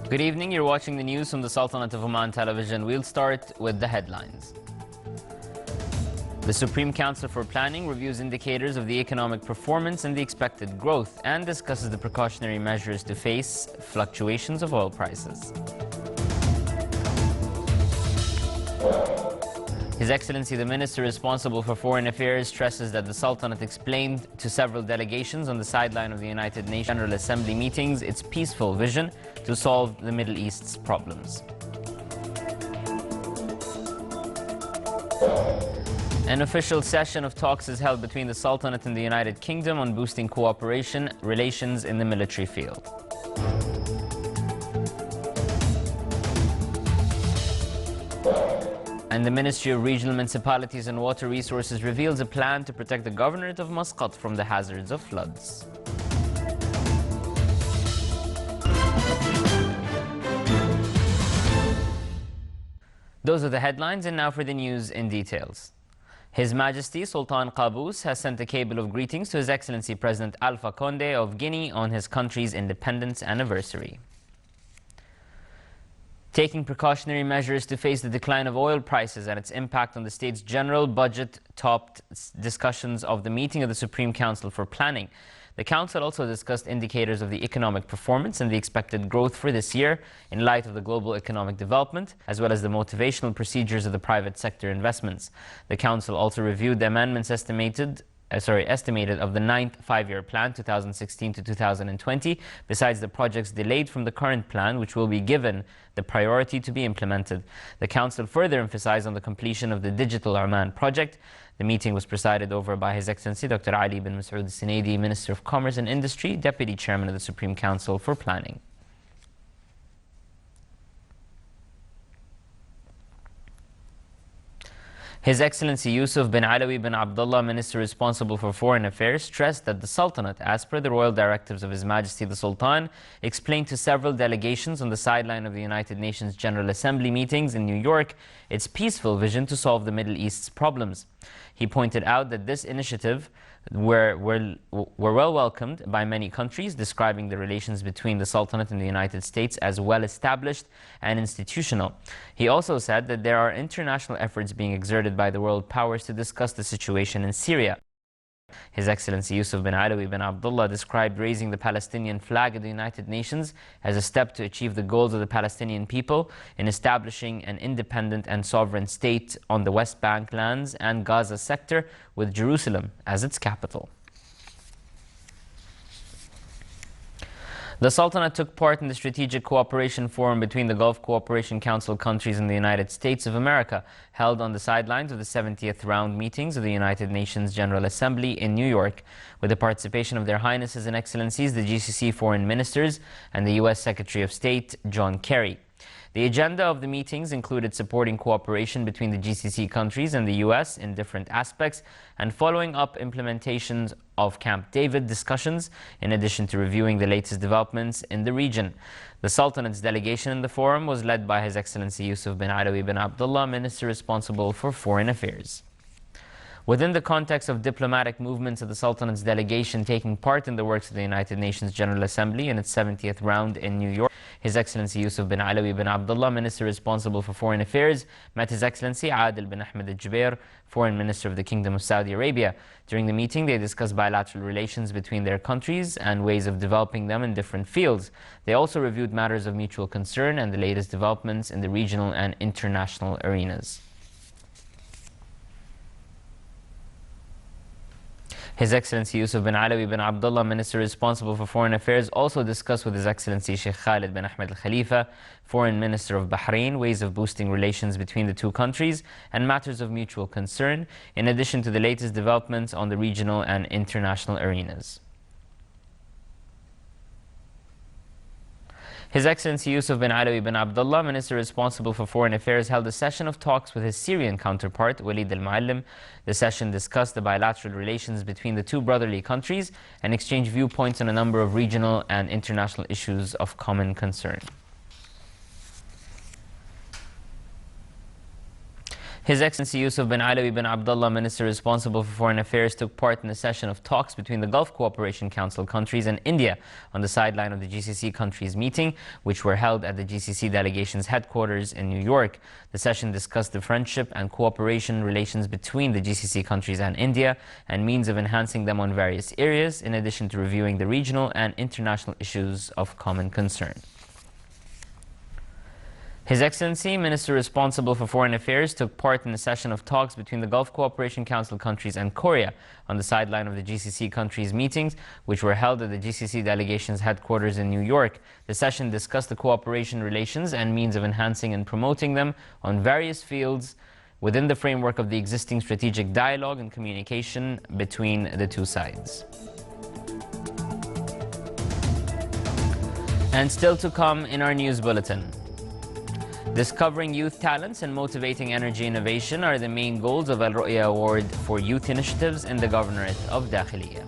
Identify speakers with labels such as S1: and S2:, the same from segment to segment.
S1: Good evening, you're watching the news from the Sultanate of Oman television. We'll start with the headlines. The Supreme Council for Planning reviews indicators of the economic performance and the expected growth and discusses the precautionary measures to face fluctuations of oil prices. His Excellency the Minister responsible for Foreign Affairs stresses that the Sultanate explained to several delegations on the sideline of the United Nations General Assembly meetings its peaceful vision to solve the Middle East's problems. An official session of talks is held between the Sultanate and the United Kingdom on boosting cooperation relations in the military field. And the Ministry of Regional Municipalities and Water Resources reveals a plan to protect the Governorate of Muscat from the hazards of floods. Those are the headlines, and now for the news in details. His Majesty Sultan Qaboos has sent a cable of greetings to His Excellency President Alpha Condé of Guinea on his country's independence anniversary. Taking precautionary measures to face the decline of oil prices and its impact on the state's general budget topped discussions of the meeting of the Supreme Council for Planning. The Council also discussed indicators of the economic performance and the expected growth for this year in light of the global economic development, as well as the motivational procedures of the private sector investments. The Council also reviewed the amendments estimated of the 9th five-year plan, 2016 to 2020, besides the projects delayed from the current plan, which will be given the priority to be implemented. The Council further emphasized on the completion of the Digital Oman project. The meeting was presided over by His Excellency Dr. Ali bin Masoud al-Sinaidi, Minister of Commerce and Industry, Deputy Chairman of the Supreme Council for Planning. His Excellency Yusuf bin Alawi bin Abdullah, Minister responsible for Foreign Affairs, stressed that the Sultanate, as per the royal directives of His Majesty the Sultan, explained to several delegations on the sideline of the United Nations General Assembly meetings in New York its peaceful vision to solve the Middle East's problems. He pointed out that this initiative were well welcomed by many countries, describing the relations between the Sultanate and the United States as well established and institutional. He also said that there are international efforts being exerted by the world powers to discuss the situation in Syria. His Excellency Yusuf bin Alawi bin Abdullah described raising the Palestinian flag at the United Nations as a step to achieve the goals of the Palestinian people in establishing an independent and sovereign state on the West Bank lands and Gaza sector, with Jerusalem as its capital. The Sultanate took part in the Strategic Cooperation Forum between the Gulf Cooperation Council countries and the United States of America, held on the sidelines of the 70th round meetings of the United Nations General Assembly in New York, with the participation of Their Highnesses and Excellencies, the GCC Foreign Ministers, and the U.S. Secretary of State, John Kerry. The agenda of the meetings included supporting cooperation between the GCC countries and the U.S. in different aspects and following up implementations of Camp David discussions, in addition to reviewing the latest developments in the region. The Sultanate's delegation in the forum was led by His Excellency Yusuf bin Alawi bin Abdullah, Minister responsible for Foreign Affairs. Within the context of diplomatic movements of the Sultanate's delegation taking part in the works of the United Nations General Assembly in its 70th round in New York, His Excellency Yusuf bin Alawi bin Abdullah, Minister responsible for Foreign Affairs, met His Excellency Adil bin Ahmed al-Jubair, Foreign Minister of the Kingdom of Saudi Arabia. During the meeting, they discussed bilateral relations between their countries and ways of developing them in different fields. They also reviewed matters of mutual concern and the latest developments in the regional and international arenas. His Excellency Yusuf bin Alawi bin Abdullah, Minister responsible for Foreign Affairs, also discussed with His Excellency Sheikh Khalid bin Ahmed Al Khalifa, Foreign Minister of Bahrain, ways of boosting relations between the two countries and matters of mutual concern, in addition to the latest developments on the regional and international arenas. His Excellency Yusuf bin Alawi bin Abdullah, Minister responsible for Foreign Affairs, held a session of talks with his Syrian counterpart, Walid al-Muallim. The session discussed the bilateral relations between the two brotherly countries and exchanged viewpoints on a number of regional and international issues of common concern. His Excellency Yusuf bin Alawi bin Abdullah, Minister responsible for Foreign Affairs, took part in a session of talks between the Gulf Cooperation Council countries and India on the sideline of the GCC countries meeting, which were held at the GCC delegation's headquarters in New York. The session discussed the friendship and cooperation relations between the GCC countries and India and means of enhancing them on various areas, in addition to reviewing the regional and international issues of common concern. His Excellency, Minister responsible for Foreign Affairs, took part in a session of talks between the Gulf Cooperation Council countries and Korea on the sideline of the GCC countries meetings, which were held at the GCC delegation's headquarters in New York. The session discussed the cooperation relations and means of enhancing and promoting them on various fields within the framework of the existing strategic dialogue and communication between the two sides. And still to come in our news bulletin. Discovering youth talents and motivating energy innovation are the main goals of Al Ru'ya Award for Youth Initiatives in the Governorate of Dakhiliya.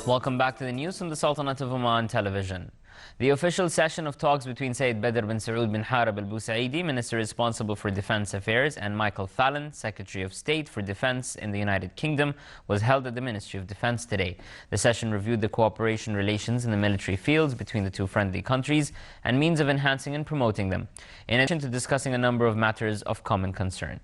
S1: Welcome back to the news from the Sultanate of Oman television. The official session of talks between Sayyid Badr bin Saud bin Harib al-Busaidi, Minister responsible for Defense Affairs, and Michael Fallon, Secretary of State for Defense in the United Kingdom, was held at the Ministry of Defense today. The session reviewed the cooperation relations in the military fields between the two friendly countries and means of enhancing and promoting them, in addition to discussing a number of matters of common concern.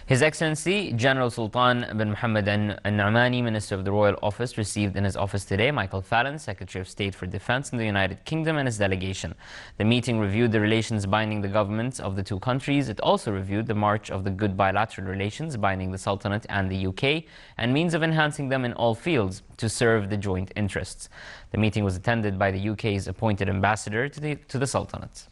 S1: His Excellency General Sultan bin Mohammed al-Nu'mani, Minister of the Royal Office, received in his office today Michael Fallon, Secretary of State for Defense in the United Kingdom, and his delegation. The meeting reviewed the relations binding the governments of the two countries. It also reviewed the march of the good bilateral relations binding the Sultanate and the UK and means of enhancing them in all fields to serve the joint interests. The meeting was attended by the UK's appointed ambassador to the Sultanate.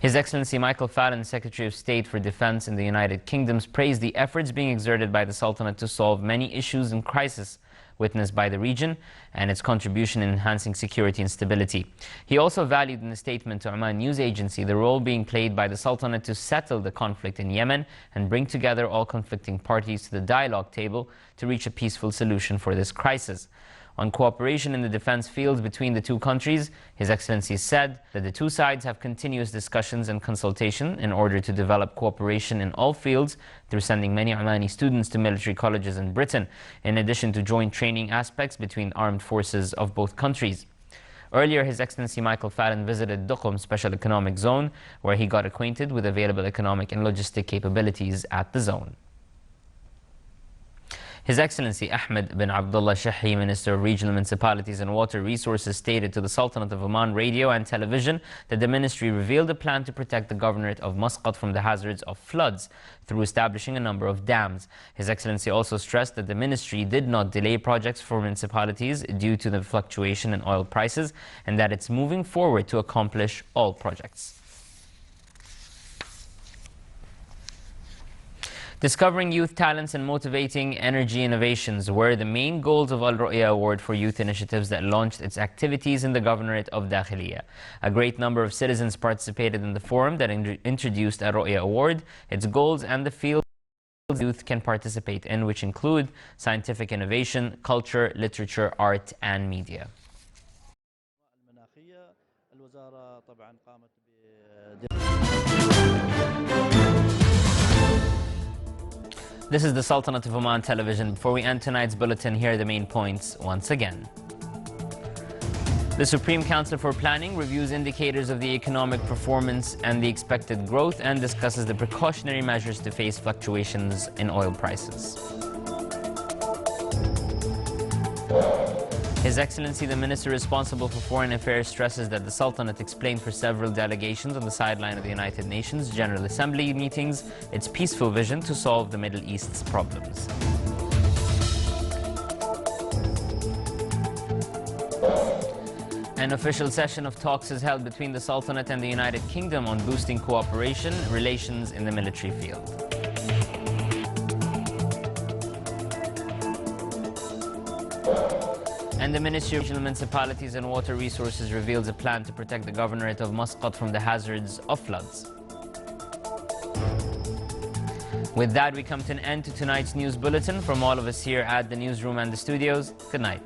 S1: His Excellency Michael Fallon, Secretary of State for Defense in the United Kingdom, praised the efforts being exerted by the Sultanate to solve many issues and crises witnessed by the region and its contribution in enhancing security and stability. He also valued in a statement to Oman News Agency the role being played by the Sultanate to settle the conflict in Yemen and bring together all conflicting parties to the dialogue table to reach a peaceful solution for this crisis. On cooperation in the defense fields between the two countries, His Excellency said that the two sides have continuous discussions and consultation in order to develop cooperation in all fields through sending many Omani students to military colleges in Britain, in addition to joint training aspects between armed forces of both countries. Earlier, His Excellency Michael Fallon visited Duqm Special Economic Zone, where he got acquainted with available economic and logistic capabilities at the zone. His Excellency Ahmed bin Abdullah Shahi, Minister of Regional Municipalities and Water Resources, stated to the Sultanate of Oman radio and television that the ministry revealed a plan to protect the Governorate of Muscat from the hazards of floods through establishing a number of dams. His Excellency also stressed that the ministry did not delay projects for municipalities due to the fluctuation in oil prices and that it's moving forward to accomplish all projects. Discovering youth talents and motivating energy innovations were the main goals of Al Ru'ya Award for Youth Initiatives that launched its activities in the Governorate of Dakhiliya. A great number of citizens participated in the forum that introduced Al Ru'ya Award, its goals, and the fields youth can participate in, which include scientific innovation, culture, literature, art, and media. This is the Sultanate of Oman television. Before we end tonight's bulletin, here are the main points once again. The Supreme Council for Planning reviews indicators of the economic performance and the expected growth and discusses the precautionary measures to face fluctuations in oil prices. His Excellency the Minister responsible for Foreign Affairs stresses that the Sultanate explained for several delegations on the sideline of the United Nations General Assembly meetings its peaceful vision to solve the Middle East's problems. An official session of talks is held between the Sultanate and the United Kingdom on boosting cooperation relations in the military field. And the Ministry of Regional Municipalities and Water Resources reveals a plan to protect the Governorate of Muscat from the hazards of floods. With that, we come to an end to tonight's news bulletin. From all of us here at the newsroom and the studios, good night.